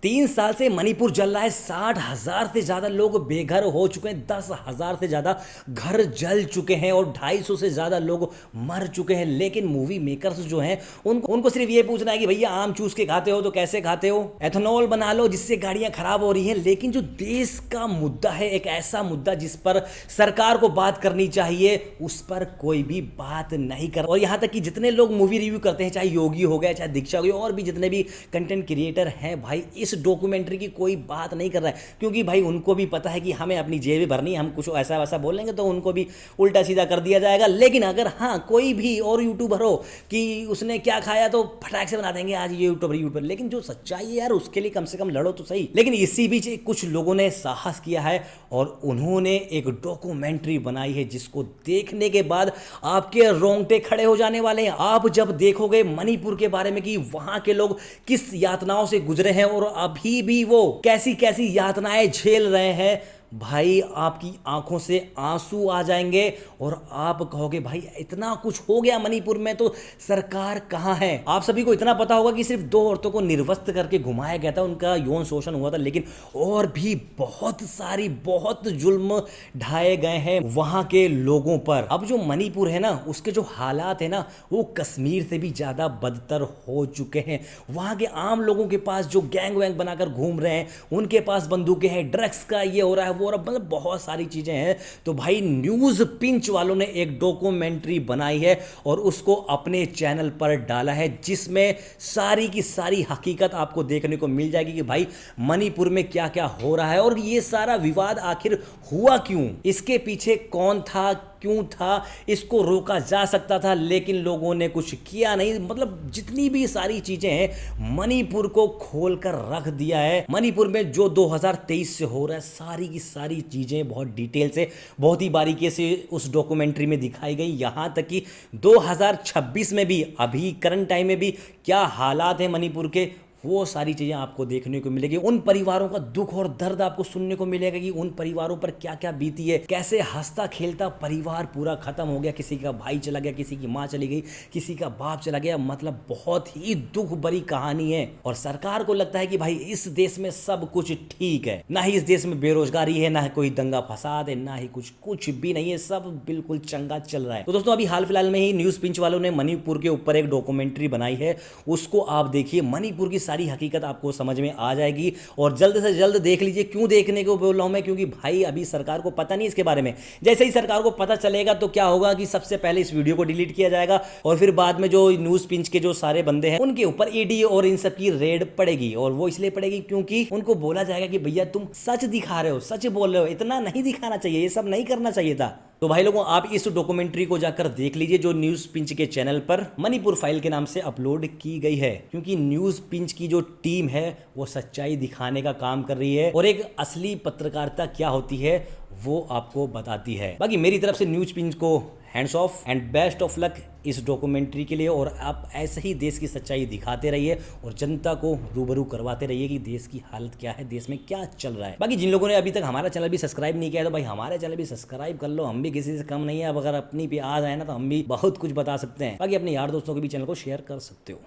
3 साल से मणिपुर जल रहा है। 60,000 से ज्यादा लोग बेघर हो चुके हैं। 10,000 से ज्यादा घर जल चुके हैं और 250 से ज्यादा लोग मर चुके हैं। लेकिन मूवी मेकर्स जो हैं उनको सिर्फ ये पूछना है कि भैया आम चूस के खाते हो तो कैसे खाते हो, एथेनॉल बना लो जिससे गाड़ियां खराब हो रही हैं। लेकिन जो देश का मुद्दा है, एक ऐसा मुद्दा जिस पर सरकार को बात करनी चाहिए, उस पर कोई भी बात नहीं कर। और यहां तक कि जितने लोग मूवी रिव्यू करते हैं, चाहे योगी हो गया, चाहे दीक्षा हो गई, और भी जितने भी कंटेंट क्रिएटर हैं, भाई इस डॉक्यूमेंट्री की कोई बात नहीं कर रहा है। क्योंकि भाई उनको भी पता है कि हमें अपनी जेबें भरनी है, हम कुछ ऐसा वैसा बोलेंगे तो उनको भी उल्टा सीधा कर दिया जाएगा। लेकिन अगर हाँ कोई भी और यूट्यूबर हो कि उसने क्या खाया तो फटाक से बना देंगे आज ये यूट्यूबर। लेकिन जो सच्चाई है यार, उसके लिए कम से कम लड़ो तो सही। लेकिन इसी बीच कुछ लोगों ने साहस किया है और उन्होंने एक डॉक्यूमेंट्री बनाई है जिसको देखने के बाद आपके रोंगटे खड़े हो जाने वाले हैं। आप जब देखोगे मणिपुर के बारे में कि वहां के लोग किस यातनाओं से गुजरे हैं और अभी भी वो कैसी कैसी यातनाएं झेल रहे हैं, भाई आपकी आंखों से आंसू आ जाएंगे और आप कहोगे भाई इतना कुछ हो गया मणिपुर में तो सरकार कहां है। आप सभी को इतना पता होगा कि सिर्फ 2 औरतों को निर्वस्त्र करके घुमाया गया था, उनका यौन शोषण हुआ था। लेकिन और भी बहुत जुल्म ढाए गए हैं वहां के लोगों पर। अब जो मणिपुर है ना, उसके जो हालात है ना, वो कश्मीर से भी ज्यादा बदतर हो चुके हैं। वहां के आम लोगों के पास जो गैंग वैंग बनाकर घूम रहे हैं, उनके पास बंदूकें हैं, ड्रग्स का ये हो रहा है, वो मतलब बहुत सारी चीजें हैं। तो भाई न्यूज पिंच वालों ने एक डॉक्यूमेंट्री बनाई है और उसको अपने चैनल पर डाला है, जिसमें सारी की सारी हकीकत आपको देखने को मिल जाएगी कि भाई मणिपुर में क्या क्या हो रहा है और ये सारा विवाद आखिर हुआ क्यों, इसके पीछे कौन था, क्यों था, इसको रोका जा सकता था लेकिन लोगों ने कुछ किया नहीं। मतलब जितनी भी सारी चीजें हैं मणिपुर को खोलकर रख दिया है। मणिपुर में जो 2023 से हो रहा है, सारी की सारी चीजें बहुत डिटेल से, बहुत ही बारीकी से उस डॉक्यूमेंट्री में दिखाई गई। यहां तक कि 2026 में भी, अभी करंट टाइम में भी क्या हालात हैं मणिपुर के, वो सारी चीज़ें आपको देखने को मिलेगी। उन परिवारों का दुख और दर्द आपको सुनने को मिलेगा कि उन परिवारों पर क्या क्या बीती है, कैसे हंसता खेलता परिवार पूरा खत्म हो गया, किसी का भाई चला गया, किसी की माँ चली गई, किसी का बाप चला गया। मतलब बहुत ही दुख भरी कहानी है। और सरकार को लगता है कि भाई इस देश में सब कुछ ठीक है, ना ही इस देश में बेरोजगारी है, ना ही कोई दंगा फसाद है, ना ही कुछ भी नहीं है, सब बिल्कुल चंगा चल रहा है। तो दोस्तों अभी हाल फिलहाल में ही न्यूज पिंच वालों ने मणिपुर के ऊपर एक डॉक्यूमेंट्री बनाई है, उसको आप देखिए। मणिपुर की सारी हकीकत आपको समझ में आ जाएगी और जल्द से जल्द देख लीजिए। क्यों देखने को बोल रहा हूं मैं, क्योंकि भाई अभी सरकार को पता नहीं इसके बारे में। जैसे ही सरकार को पता चलेगा तो क्या होगा कि सबसे पहले इस वीडियो को डिलीट किया जाएगा और फिर बाद में जो न्यूज पिंच के जो सारे बंदे हैं उनके ऊपर ईडी और इन सब की रेड पड़ेगी। और वो इसलिए पड़ेगी क्योंकि उनको बोला जाएगा कि भैया तुम सच दिखा रहे हो, सच बोल रहे हो, इतना नहीं दिखाना चाहिए, ये सब नहीं करना चाहिए था। तो भाई लोगों आप इस डॉक्यूमेंट्री को जाकर देख लीजिए जो न्यूज पिंच के चैनल पर मणिपुर फाइल के नाम से अपलोड की गई है। क्योंकि न्यूज पिंच की जो टीम है वो सच्चाई दिखाने का काम कर रही है और एक असली पत्रकारिता क्या होती है वो आपको बताती है। बाकी मेरी तरफ से न्यूज पिंच को hands of and best of luck इस डॉक्यूमेंट्री के लिए। और आप ऐसे ही देश की सच्चाई दिखाते रहिए और जनता को रूबरू करवाते रहिए कि देश की हालत क्या है, देश में क्या चल रहा है। बाकी जिन लोगों ने अभी तक हमारा चैनल भी सब्सक्राइब नहीं किया है तो भाई हमारे चैनल भी सब्सक्राइब कर लो, हम भी किसी से कम नहीं है। अब अगर अपनी भी आ जाए ना तो हम भी बहुत कुछ बता सकते हैं। बाकी अपने यार दोस्तों के भी चैनल को शेयर कर सकते हो।